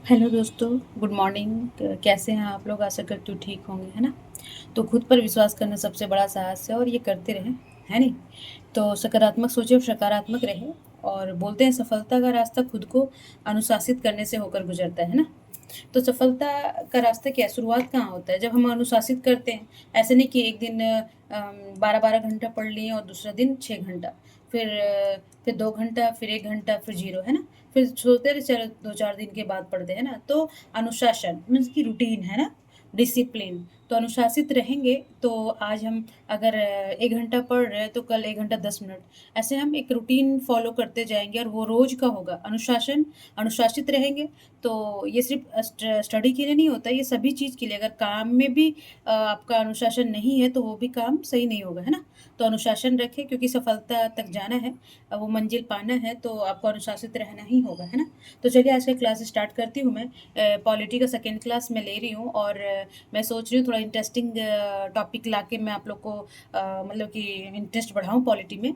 Hello दोस्तों, good morning. कैसे हैं आप लोग? आशा करती हूँ ठीक होंगे, है ना? तो खुद पर विश्वास करना सबसे बड़ा साहस है और ये करते रहें, है नहीं? तो सकारात्मक सोचें और सकारात्मक रहें। और बोलते हैं सफलता का रास्ता खुद को अनुशासित करने से होकर गुजरता है ना? तो सफलता का रास्ता क्या है? शुरुआत कहाँ होता है? जब हम अनुशासित करते हैं। ऐसे नहीं कि एक दिन 12-12 घंटा पढ़ लिए और दूसरा दिन 6 घंटा, फिर 2 घंटा, फिर 1 घंटा, फिर 0, है ना? फिर सोचते रहे चलो 2-4 दिन के बाद पढ़ते हैं ना? तो अनुशासन मीन्स की रूटीन, है ना? डिसिप्लिन। तो अनुशासित रहेंगे तो आज हम अगर 1 घंटा पढ़ रहे हैं तो कल 1 घंटा 10 मिनट, ऐसे हम एक रूटीन फ़ॉलो करते जाएँगे और वो रोज़ का होगा। अनुशासित रहेंगे तो ये सिर्फ़ स्टडी के लिए नहीं होता, ये सभी चीज़ के लिए। अगर काम में भी आपका अनुशासन नहीं है तो वो भी काम सही नहीं होगा, है ना? तो अनुशासन रखें क्योंकि सफलता तक जाना है, वो मंज़िल पाना है तो आपको अनुशासित रहना ही होगा, है ना? तो चलिए आज का क्लास स्टार्ट करती हूँ मैं। पॉलिटी का सेकंड क्लास मैं ले रही हूँ और मैं सोच रही हूँ थोड़ा इंटरेस्टिंग टॉपिक लाके मैं आप लोग को मतलब कि इंटरेस्ट बढ़ाऊँ पॉलिटी में।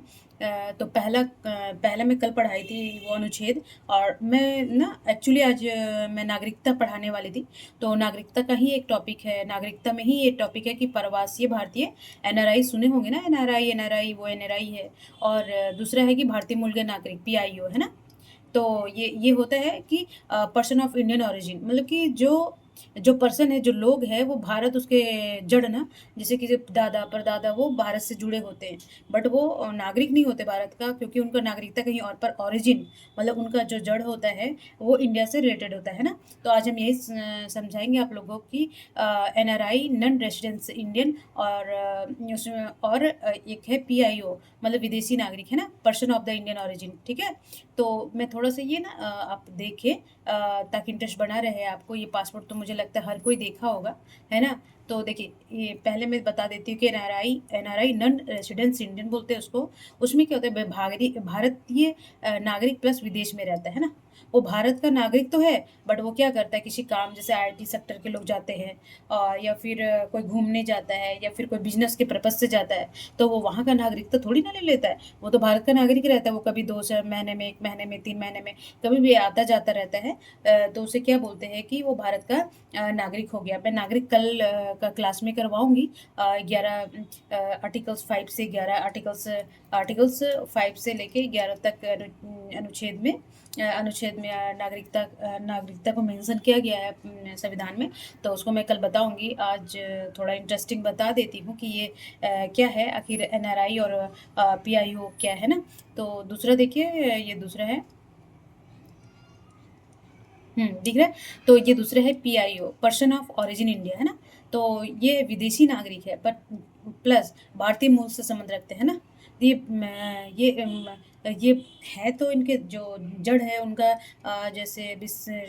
तो पहला मैं कल पढ़ाई थी वो अनुच्छेद, और मैं ना एक्चुअली आज मैं नागरिकता पढ़ाने वाली थी। तो नागरिकता का ही एक टॉपिक है, नागरिकता में ही एक टॉपिक है कि प्रवासीय भारतीय, एनआरआई सुने होंगे ना? एनआरआई, एनआरआई वो एनआरआई है। और दूसरा है कि भारतीय मूल के नागरिक, पीआईओ, है ना? तो ये होता है कि पर्सन ऑफ इंडियन ओरिजिन, मतलब कि जो पर्सन है, जो लोग हैं वो भारत उसके जड़ ना, जैसे कि जब दादा परदादा वो भारत से जुड़े होते हैं, बट वो नागरिक नहीं होते भारत का, क्योंकि उनका नागरिकता कहीं और, पर ओरिजिन मतलब उनका जो जड़ होता है वो इंडिया से रिलेटेड होता है ना। तो आज हम यही समझाएंगे आप लोगों की एनआरआई, नॉन रेजिडेंस इंडियन, और उसमें और एक है पीआईओ, मतलब विदेशी नागरिक, है ना? Person of the Indian origin, ठीक है? तो मैं थोड़ा-सा ये ना आप देखें ताकि इंटरेस्ट बना रहे आपको। ये पासपोर्ट तो मुझे लगता है हर कोई देखा होगा, है ना? तो देखिए, ये पहले मैं बता देती हूँ कि NRI NRI non residence Indian बोलते हैं उसको। उसमें क्या होता है, भारतीय नागरिक प्लस विदेश में रहता है ना? वो भारत का नागरिक तो है, बट वो क्या करता है, किसी काम जैसे आईटी सेक्टर के लोग जाते हैं, या फिर कोई घूमने जाता है, या फिर कोई बिज़नेस के पर्पज़ से जाता है, तो वो वहाँ का नागरिकता थोड़ी ना ले लेता है। वो तो भारत का नागरिक रहता है, वो कभी 2 स महीने में, 1 महीने में, 3 महीने में, कभी भी आता-जाता रहता है। तो उसे क्या बोलते हैं कि वो भारत का नागरिक हो गया। मैं नागरिक कल का क्लास में करवाऊँगी। 11 आर्टिकल्स 5 से 11 आर्टिकल्स 5 से लेके 11 तक अनुच्छेद में नागरिकता को मेंशन किया गया है संविधान में। तो उसको मैं कल बताऊँगी। आज थोड़ा इंटरेस्टिंग बता देती हूँ कि ये क्या है आखिर एनआरआई और पीआईओ क्या है ना? तो दूसरा देखिए, ये दूसरा है। दिख रहा है? तो ये दूसरा है PIO, person of origin India, है ना? तो ये विदेशी नागरिक है, पर प्लस भारतीय मूल से संबंध रखते हैं ना? ये म ये ये है तो इनके जो जड़ है उनका, जैसे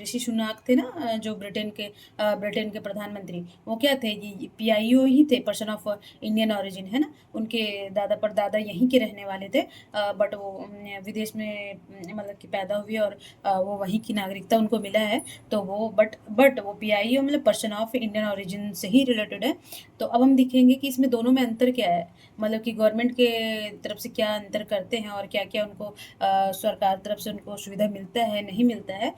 ऋषि सुनक थे ना, जो ब्रिटेन के प्रधानमंत्री, वो क्या थे? ये पीआईओ ही थे, पर्सन ऑफ इंडियन ओरिजिन, है ना? उनके दादा परदादा यहीं के रहने वाले थे, बट वो विदेश में मतलब कि पैदा हुए और वो वहीं की नागरिकता उनको मिला है। तो वो बट वो पीआईओ मतलब पर्सन ऑफ इंडियन ओरिजिन से ही रिलेटेड है। तो अब हम देखेंगे कि इसमें दोनों में अंतर क्या है, मतलब कि गवर्नमेंट के तरफ से क्या अंतर करते हैं और क्या-क्या उनको सरकार तरफ से उनको सुविधा मिलता है, नहीं मिलता है।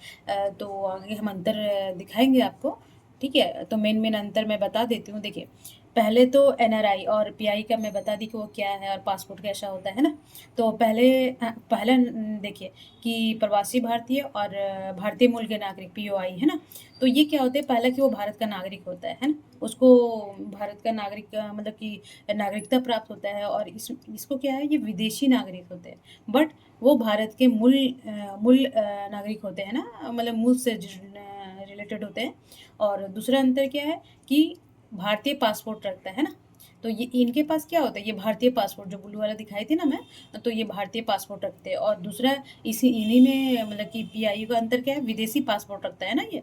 तो आगे हम अंतर दिखाएँगे आपको, ठीक है? तो मेन अंतर मैं बता देती हूँ। देखिए, पहले तो एनआरआई और पीआई का मैं बता दी कि वो क्या है और पासपोर्ट कैसा होता है ना? तो पहला देखिए कि प्रवासी भारतीय और भारतीय मूल के नागरिक, पीओआई, है ना? तो ये क्या होता है, पहला कि वो भारत का नागरिक होता है ना? उसको भारत का नागरिक मतलब कि नागरिकता प्राप्त होता है, और इसको क्या है, ये विदेशी नागरिक होते हैं। बट वो भारत के मूल नागरिक होते हैं ना, मतलब मूल से रिलेटेड होते हैं। और दूसरा अंतर क्या है कि भारतीय पासपोर्ट रखता है ना? तो ये इनके पास क्या होता है, ये भारतीय पासपोर्ट जो ब्लू वाला दिखाई थी ना मैं, तो ये भारतीय पासपोर्ट रखते हैं। और दूसरा इसी इन्हीं में मतलब कि पीआईयू का अंतर क्या है, विदेशी पासपोर्ट रखता है ना ये।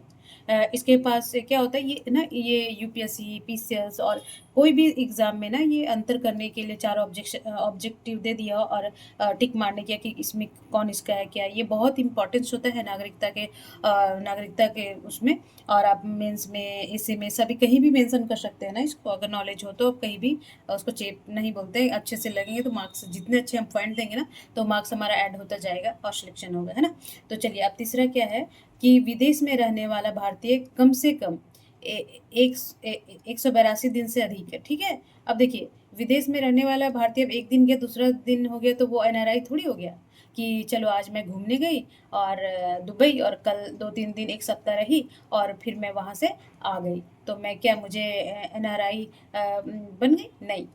इसके पास क्या होता है, ये ना ये यूपीएससी, पीसीएस और कोई भी एग्ज़ाम में ना ये अंतर करने के लिए 4 ऑब्जेक्टिव दे दिया, और टिक मारने किया कि इसमें कौन इसका है क्या है। ये बहुत इम्पोर्टेंस होता है नागरिकता के उसमें। और आप मेंस में, ऐसे में सभी कहीं भी मेंशन कर सकते हैं ना इसको, अगर नॉलेज हो तो कहीं भी उसको चेप नहीं बोलते। अच्छे से लगेंगे तो मार्क्स, जितने अच्छे हम पॉइंट देंगे ना, तो मार्क्स हमारा ऐड होता जाएगा और सिलेक्शन होगा, है ना? तो चलिए अब तीसरा क्या है, कि विदेश में रहने वाला भारतीय कम से कम 182 दिन से अधिक है, ठीक है। अब देखिए, विदेश में रहने वाला भारतीय अब एक दिन गया, दूसरा दिन हो गया तो वो एनआरआई थोड़ी हो गया कि चलो आज मैं घूमने गई और दुबई और कल 2-3 दिन, एक सप्ताह रही और फिर मैं वहाँ से आ गई, तो मैं क्या, मुझे एनआरआई बन गई? नहीं।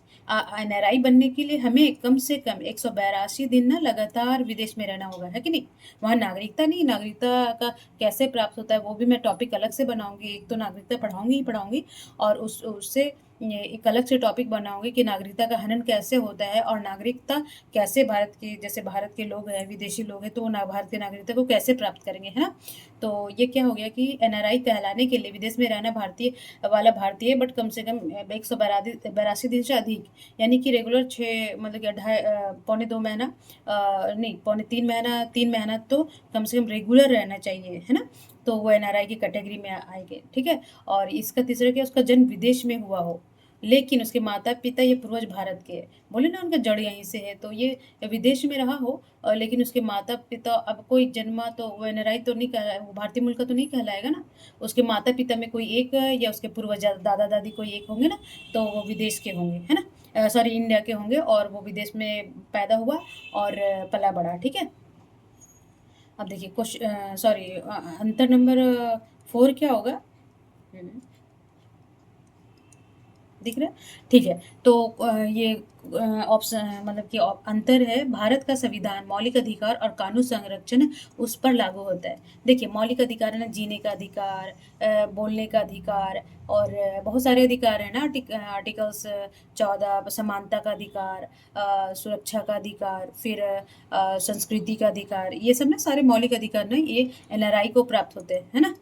एनआरआई बनने के लिए हमें कम से कम 182 दिन ना लगातार विदेश में रहना होगा, है कि नहीं? वहाँ नागरिकता नहीं, नागरिकता का कैसे प्राप्त होता है वो भी मैं टॉपिक अलग से बनाऊंगी। एक तो नागरिकता पढ़ाऊंगी ही पढ़ाऊंगी, और उससे एक अलग से टॉपिक बनाऊंगी कि नागरिकता का हनन कैसे होता है, और नागरिकता कैसे भारत के, जैसे भारत के लोग हैं, विदेशी लोग हैं, तो वो भारत की नागरिकता को कैसे प्राप्त करेंगे, है ना। तो ये क्या हो गया कि एनआरआई कहलाने के लिए विदेश में रहना भारतीय वाला भारतीय, बट कम से कम 182 दिन से अधिक, यानी कि रेगुलर 6, मतलब कि 2.5 पौने 2 महीना, नहीं, पौने 3 महीना, 3 महीना तो कम से कम रेगुलर रहना चाहिए, है ना। तो वो एनआरआई की कैटेगरी में आएंगे, ठीक है। और इसका तीसरा क्या, उसका जन्म विदेश में हुआ हो, लेकिन उसके माता पिता ये पूर्वज भारत के हैं, बोले ना उनका जड़ यहीं से है, तो ये विदेश में रहा हो और लेकिन उसके माता पिता, अब कोई जन्मा तो वो एनआरआई तो नहीं कहला, वो भारतीय मूल का तो नहीं कहलाएगा ना। उसके माता पिता में कोई एक या उसके पूर्वज दादा दादी कोई एक होंगे ना, तो वो विदेश के होंगे, है ना, सॉरी इंडिया के होंगे, और वो विदेश में पैदा हुआ और पला बड़ा, ठीक है। अब देखिए क्वेश्चन, सॉरी, अंतर नंबर 4 क्या होगा? हम्म, दिख रहा है? ठीक है। तो ये ऑप्शन, मतलब कि अंतर है, भारत का संविधान मौलिक अधिकार और कानून संरक्षण उस पर लागू होता है। देखिए, मौलिक अधिकार है ना, जीने का अधिकार, बोलने का अधिकार, और बहुत सारे अधिकार है ना, आर्टिकल्स 14, समानता का अधिकार, सुरक्षा का अधिकार, फिर संस्कृति का अधिकार, ये सब ना सारे मौलिक अधिकार ना ये एनआरआई को प्राप्त होते हैं, है ना।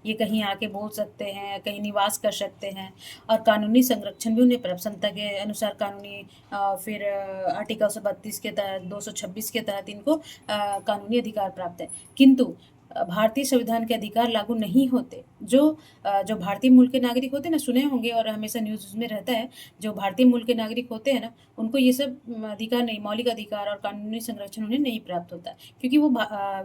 ये कहीं आके बोल सकते हैं, कहीं निवास कर सकते हैं, और कानूनी संरक्षण भी उन्हें प्राप्त, संहिता के अनुसार कानूनी, फिर आर्टिकल 132 के तहत, 226 के तहत इनको कानूनी अधिकार प्राप्त है। किंतु भारतीय संविधान के अधिकार लागू नहीं होते। जो भारतीय मूल के नागरिक होते हैं ना, सुने होंगे और हमेशा न्यूज़ में रहता है, जो भारतीय मूल के नागरिक होते हैं ना, उनको ये सब अधिकार नहीं, मौलिक अधिकार और कानूनी संरक्षण उन्हें नहीं प्राप्त होता, क्योंकि वो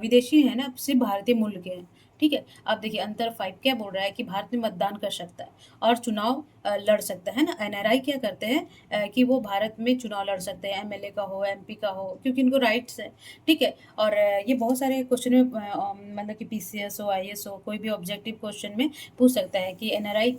विदेशी हैं ना, सिर्फ भारतीय मूल के हैं, ठीक है। अब देखिए अंतर 5 क्या बोल रहा है कि भारत में मतदान कर सकता है और चुनाव लड़ सकता है ना। एनआरआई क्या करते हैं कि वो भारत में चुनाव लड़ सकते हैं, एमएलए का हो, एमपी का हो, क्योंकि इनको राइट्स है, ठीक है। और ये बहुत सारे क्वेश्चन में मतलब कि पीसीएस हो, आईएएस हो, कोई भी ऑब्जेक्टिव क्वेश्चन में पूछ सकता है कि एनआरआई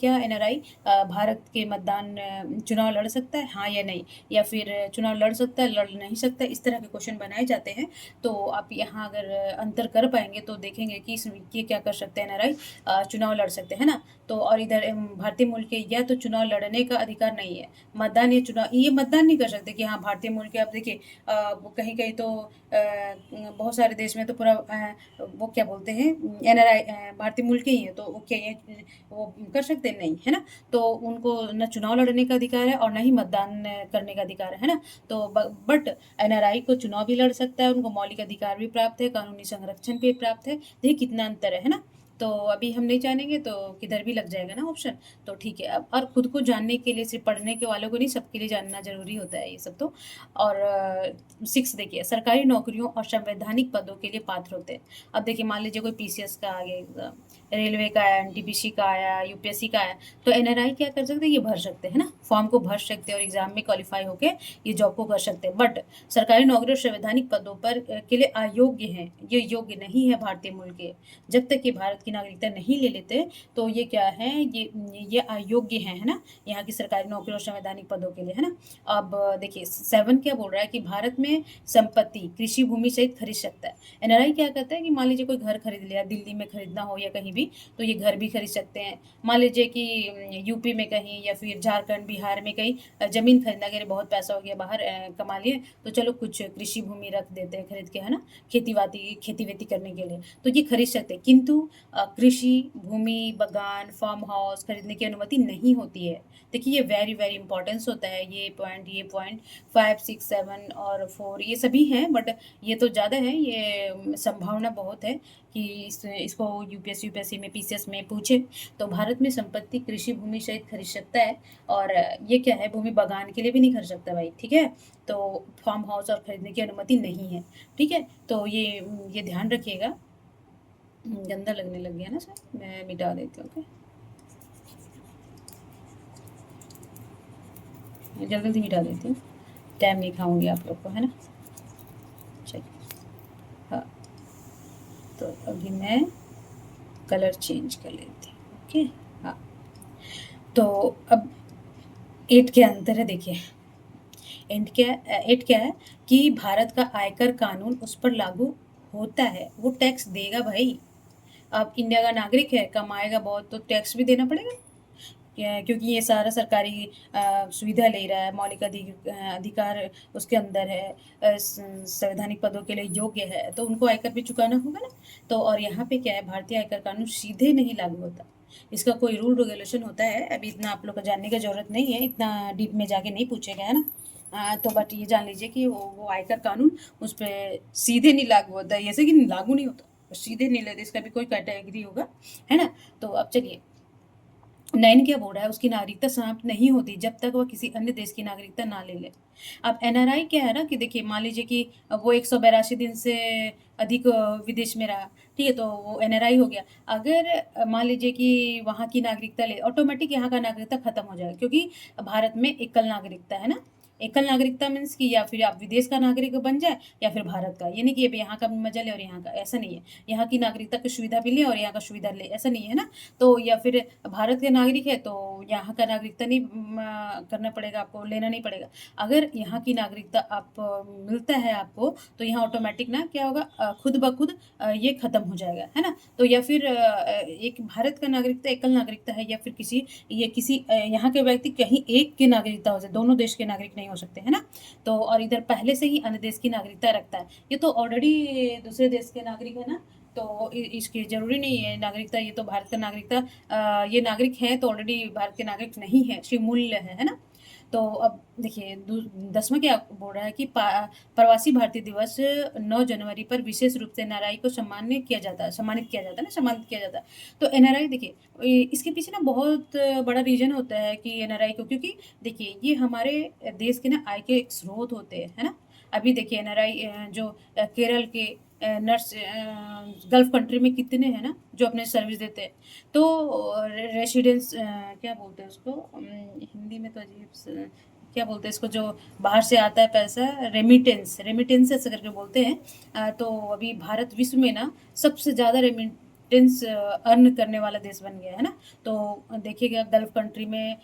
भारत के मतदान चुनाव लड़ सकता है, हाँ या नहीं, या फिर चुनाव लड़ सकता है, लड़ नहीं सकता, इस तरह के क्वेश्चन बनाए जाते हैं। तो आप यहाँ अगर अंतर कर पाएंगे तो देखेंगे कि ये क्या कर सकते हैं, एनआरआई चुनाव लड़ सकते हैं ना। तो और इधर भारतीय मूल के या तो चुनाव लड़ने का अधिकार नहीं है, मतदान या चुनाव, ये मतदान नहीं कर सकते कि हाँ भारतीय मूल के। आप देखिए कहीं कहीं तो बहुत सारे देश में तो पूरा वो क्या बोलते हैं, एनआरआई भारतीय मूल के ही है, तो वो क्या ये वो कर सकते नहीं, है ना। तो उनको न चुनाव लड़ने का अधिकार है और न ही मतदान करने का अधिकार है ना। तो बट एनआरआई को चुनाव भी लड़ सकता है, उनको मौलिक अधिकार भी प्राप्त है, कानूनी संरक्षण भी प्राप्त है। देखिए कितना अंतर है ना। तो अभी हम नहीं जानेंगे तो किधर भी लग जाएगा ना ऑप्शन। तो ठीक है, अब और खुद को जानने के लिए सिर्फ पढ़ने के वालों को नहीं, सबके लिए जानना जरूरी होता है ये सब तो। और 6 देखिए, सरकारी नौकरियों और संवैधानिक पदों के लिए पात्र होते हैं। अब देखिए मान लीजिए कोई पीसीएस का आ गया एग्जाम, रेलवे का आया, एनटीपीसी का आया, यूपीएससी का आया, तो एनआरआई क्या कर सकते हैं, ये भर सकते हैं ना, फॉर्म को भर सकते हैं और एग्जाम में क्वालिफाई होके ये जॉब को कर सकते हैं। बट सरकारी नौकरी और संवैधानिक पदों पर के लिए अयोग्य हैं, ये योग्य नहीं है भारतीय मूल के। जब तक कि भारत की नागरिकता नहीं ले लेते तो ये क्या है, ये अयोग्य है ना, यहाँ की सरकारी नौकरी और संवैधानिक पदों के लिए, है ना। अब देखिए 7 क्या बोल रहा है कि भारत में संपत्ति, कृषि भूमि सहित खरीद सकता है। एनआरआई क्या कहता है कि मान लीजिए कोई घर खरीद लिया, दिल्ली में खरीदना हो या कहीं भी, तो ये घर भी खरीद सकते हैं। मान लीजिए कि यूपी में कहीं या फिर झारखंड बिहार में कहीं जमीन खरीदना के लिए बहुत पैसा हो गया, बाहर कमा लिए, तो चलो कुछ कृषि भूमि रख देते हैं खरीद के, है ना, खेती वेती करने के लिए, तो ये खरीद सकते हैं। किंतु कृषि भूमि, बगान, फार्म हाउस खरीदने की अनुमति नहीं होती है। देखिए ये वेरी वेरी इंपॉर्टेंस होता है, ये पॉइंट 5, 6, 7 और 4 ये सभी हैं, बट ये तो ज़्यादा है, ये संभावना बहुत है कि इसको यूपीएससी में, पीसीएस में पूछे। तो भारत में संपत्ति, कृषि भूमि सहित खरीद सकता है, और ये क्या है, भूमि बगान के लिए भी नहीं खरीद सकता भाई, ठीक है। तो फार्म हाउस और खरीदने की अनुमति नहीं है, ठीक है। तो ये ध्यान रखिएगा। गंदा लगने लग गया ना सर, मैं मिटा देती हूँ। ओके, मैं जल्दी जल्दी मिटा देती हूँ, टाइम नहीं खाऊंगी आप लोग को, है ना। चलिए, हाँ, तो अभी मैं कलर चेंज कर लेती हूँ। ओके, हाँ, तो अब एट क्या अंतर है देखिए। एट क्या है कि भारत का आयकर कानून उस पर लागू होता है, वो टैक्स देगा भाई। अब इंडिया का नागरिक है, कमाएगा बहुत तो टैक्स भी देना पड़ेगा। क्योंकि ये सारा सरकारी सुविधा ले रहा है, मौलिक अधिकार उसके अंदर है, संवैधानिक पदों के लिए योग्य है, तो उनको आयकर भी चुकाना होगा ना। तो और यहाँ पे क्या है, भारतीय आयकर कानून सीधे नहीं लागू होता, इसका कोई रूल रेगुलेशन होता है। अभी इतना आप लोग को जानने की जरूरत नहीं है, इतना डीप में जाके नहीं पूछेगा, है ना। तो बट ये जान लीजिए कि वो आयकर कानून उस पर सीधे नहीं लागू होता है, ऐसे कि लागू नहीं होता, सीधे नहीं लेते, इसका भी कोई कैटेगरी होगा, है ना। तो अब चलिए, नैन क्या बोल रहा है, उसकी नागरिकता समाप्त नहीं होती जब तक वह किसी अन्य देश की नागरिकता ना ले ले। अब एनआरआई क्या है ना, कि देखिए मान लीजिए कि वो 182 दिन से अधिक विदेश में रहा, ठीक है, तो वो एनआरआई हो गया। अगर मान लीजिए कि वहाँ की नागरिकता ले, ऑटोमेटिक यहाँ का नागरिकता खत्म हो जाएगा, क्योंकि भारत में एकल नागरिकता है ना। एकल नागरिकता मीन्स कि या फिर आप विदेश का नागरिक बन जाए या फिर भारत का, ये नहीं कि अब यहाँ का मजा ले और यहाँ का, ऐसा नहीं है। यहाँ की नागरिकता की सुविधा भी ले और यहाँ का सुविधा ले, ऐसा नहीं है ना। तो या फिर भारत के नागरिक है तो यहाँ का नागरिकता नहीं करना पड़ेगा, आपको लेना नहीं पड़ेगा। अगर यहाँ की नागरिकता आप मिलता है आपको, तो यहाँ ऑटोमेटिक ना क्या होगा, खुद ब खुद ये खत्म हो जाएगा, है ना। तो या फिर एक भारत का नागरिकता एकल नागरिकता है, या फिर किसी यहाँ के व्यक्ति कहीं एक की नागरिकता हो जाए, दोनों देश के नागरिक नहीं हो सकते, है ना। तो और इधर पहले से ही अन्य देश की नागरिकता रखता है, ये तो ऑलरेडी दूसरे देश के नागरिक है ना। तो इसकी जरूरी नहीं है नागरिकता, ये तो भारत का नागरिकता, ये नागरिक है तो ऑलरेडी भारत के नागरिक नहीं है, श्री मूल्य है ना। तो अब देखिए 10वां क्या बोल रहा है कि प्रवासी भारतीय दिवस 9 जनवरी पर विशेष रूप से एनआरआई को सम्मानित किया जाता है, सम्मानित किया जाता है। तो एनआरआई देखिए, इसके पीछे ना बहुत बड़ा रीजन होता है कि एनआरआई को, क्योंकि देखिए ये हमारे देश के ना आय के एक स्रोत होते हैं, है ना। अभी देखिए एनआरआई जो केरल के नर्स गल्फ कंट्री में कितने हैं ना जो अपने सर्विस देते हैं। तो रेसिडेंस क्या बोलते हैं उसको, हिंदी में तो अजीब क्या बोलते हैं इसको, जो बाहर से आता है पैसा, रेमिटेंस ऐसे करके बोलते हैं। तो अभी भारत विश्व में ना सबसे ज़्यादा रेमिटेंस अर्न करने वाला देश बन गया है ना। तो देखिएगा गल्फ कंट्री में,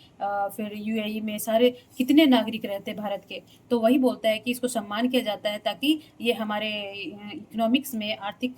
फिर यूएई में सारे कितने नागरिक रहते हैं भारत के। तो वही बोलता है कि इसको सम्मान किया जाता है ताकि ये हमारे इकोनॉमिक्स में, आर्थिक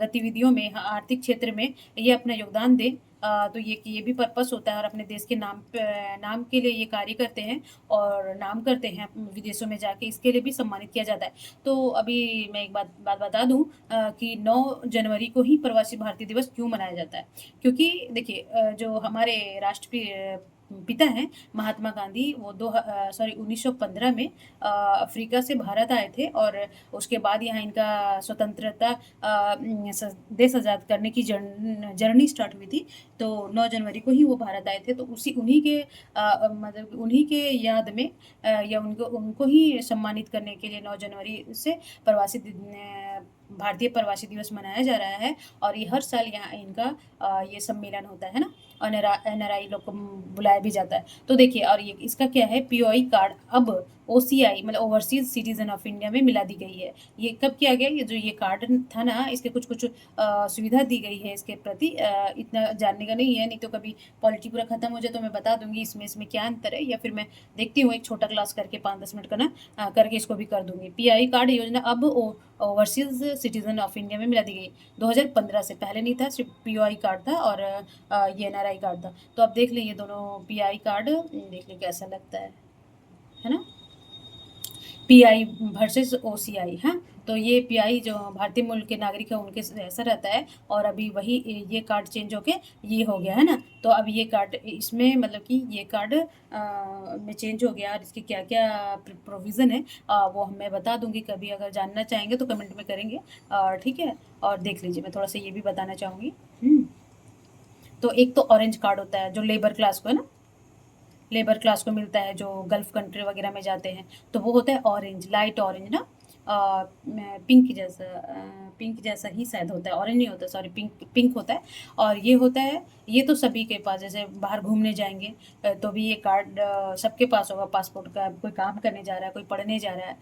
गतिविधियों में, आर्थिक क्षेत्र में ये अपना योगदान दे। तो ये भी पर्पस होता है, और अपने देश के नाम के लिए ये कार्य करते हैं और नाम करते हैं विदेशों में जाके, इसके लिए भी सम्मानित किया जाता है। तो अभी मैं एक बात बता दूं कि 9 जनवरी को ही प्रवासी भारतीय दिवस क्यों मनाया जाता है। क्योंकि देखिए जो हमारे राष्ट्रपति पिता हैं महात्मा गांधी, वो 1915 में अफ्रीका से भारत आए थे, और उसके बाद यहाँ इनका स्वतंत्रता देश आज़ाद करने की जर्नी स्टार्ट हुई थी। तो 9 जनवरी को ही वो भारत आए थे, तो उन्हीं के मतलब उन्हीं के याद में या उनको उनको ही सम्मानित करने के लिए 9 जनवरी से भारतीय प्रवासी दिवस मनाया जा रहा है। और ये हर साल यहाँ इनका ये सम्मेलन होता है ना, और एनआरआई लोग को बुलाया भी जाता है। तो देखिए, और ये इसका क्या है, पीओआई कार्ड अब ओसीआई मतलब ओवरसीज सिटीजन ऑफ इंडिया में मिला दी गई है। ये कब किया गया, ये जो ये कार्ड था ना, इसके कुछ कुछ सुविधा दी गई है इसके प्रति, इतना जानने का नहीं है, नहीं तो कभी पॉलिटी पूरा खत्म हो जाए तो मैं बता दूंगी इसमें क्या अंतर है, या फिर मैं देखती हूँ एक छोटा क्लास करके 5-10 मिनट का ना करके इसको भी कर दूंगी। पीआई कार्ड योजना अब ओवरसीज सिटीजन ऑफ इंडिया में मिला दी गई 2015 से, पहले नहीं था, सिर्फ पीओआई कार्ड था और ये एनआरआई कार्ड था। तो अब देख लें ये दोनों पीआई कार्ड, देख लें कैसा लगता है ना। पीआई वर्सेस ओसीआई, हाँ। तो ये पीआई जो भारतीय मूल के नागरिक है उनके ऐसा रहता है, और अभी वही ये कार्ड चेंज होके ये हो गया है ना। तो अब ये कार्ड इसमें मतलब कि ये कार्ड में चेंज हो गया, और इसके क्या क्या प्रोविज़न है वो मैं बता दूंगी, कभी अगर जानना चाहेंगे तो कमेंट में करेंगे, ठीक है। और देख लीजिए, मैं थोड़ा सा ये भी बताना चाहूँगी। तो एक तो ऑरेंज कार्ड होता है जो लेबर क्लास को है ना, लेबर क्लास को मिलता है जो गल्फ कंट्री वगैरह में जाते हैं, तो वो होता है ऑरेंज, लाइट ऑरेंज ना। पिंक जैसा ही शायद होता है, ऑरेंज नहीं होता, सॉरी, पिंक पिंक होता है। और ये होता है, ये तो सभी के पास, जैसे बाहर घूमने जाएँगे तो भी ये कार्ड सबके पास होगा पासपोर्ट का। कोई काम करने जा रहा है, कोई पढ़ने जा रहा है,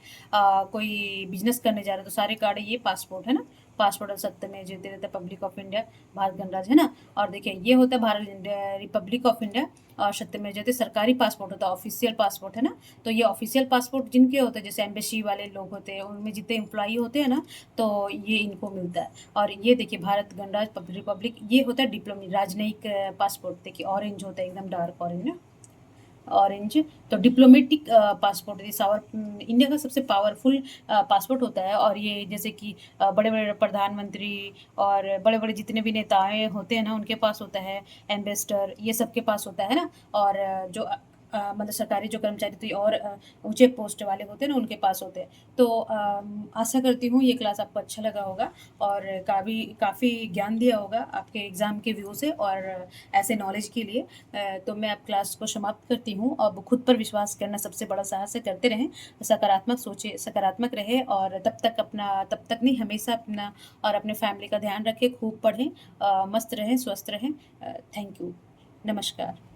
कोई बिज़नेस करने जा रहा है, तो सारे कार्ड ये पासपोर्ट है ना, पासपोर्ट और सत्यमेव जयते रिपब्लिक ऑफ इंडिया, भारत गणराज्य, है ना। और देखिए ये होता है Bharat India Republic of India, और सत्यमेव जयते सरकारी पासपोर्ट होता है, ऑफिशियल पासपोर्ट, है ना। तो ये ऑफिशियल पासपोर्ट जिनके होते हैं, जैसे एम्बेसी वाले लोग होते हैं, उनमें जितने एम्प्लॉई होते हैं ना, तो ये इनको मिलता है। और ये देखिए भारत गणराज्य रिपब्लिक, ये होता है डिप्लोमेटिक राजनयिक पासपोर्ट, देखिए ऑरेंज होता है, एकदम डार्क ऑरेंज ना, ऑरेंज। तो डिप्लोमेटिक पासपोर्ट इंडिया का सबसे पावरफुल पासपोर्ट होता है। और ये जैसे कि बड़े-बड़े प्रधानमंत्री और बड़े-बड़े जितने भी नेताएँ होते हैं ना, उनके पास होता है, एम्बेसडर, ये सबके पास होता है ना। और मतलब सरकारी जो कर्मचारी तो ये और ऊँचे पोस्ट वाले होते हैं ना, उनके पास होते हैं। तो आशा करती हूँ ये क्लास आपको अच्छा लगा होगा और काफ़ी ज्ञान दिया होगा आपके एग्ज़ाम के व्यू से और ऐसे नॉलेज के लिए। तो मैं अब क्लास को समाप्त करती हूँ। अब खुद पर विश्वास करना सबसे बड़ा साहस है, करते रहें, सकारात्मक सोचें, सकारात्मक रहें और तब तक नहीं, हमेशा अपना और अपने फैमिली का ध्यान रखें, खूब पढ़ें, मस्त रहें, स्वस्थ रहें। Thank you. नमस्कार।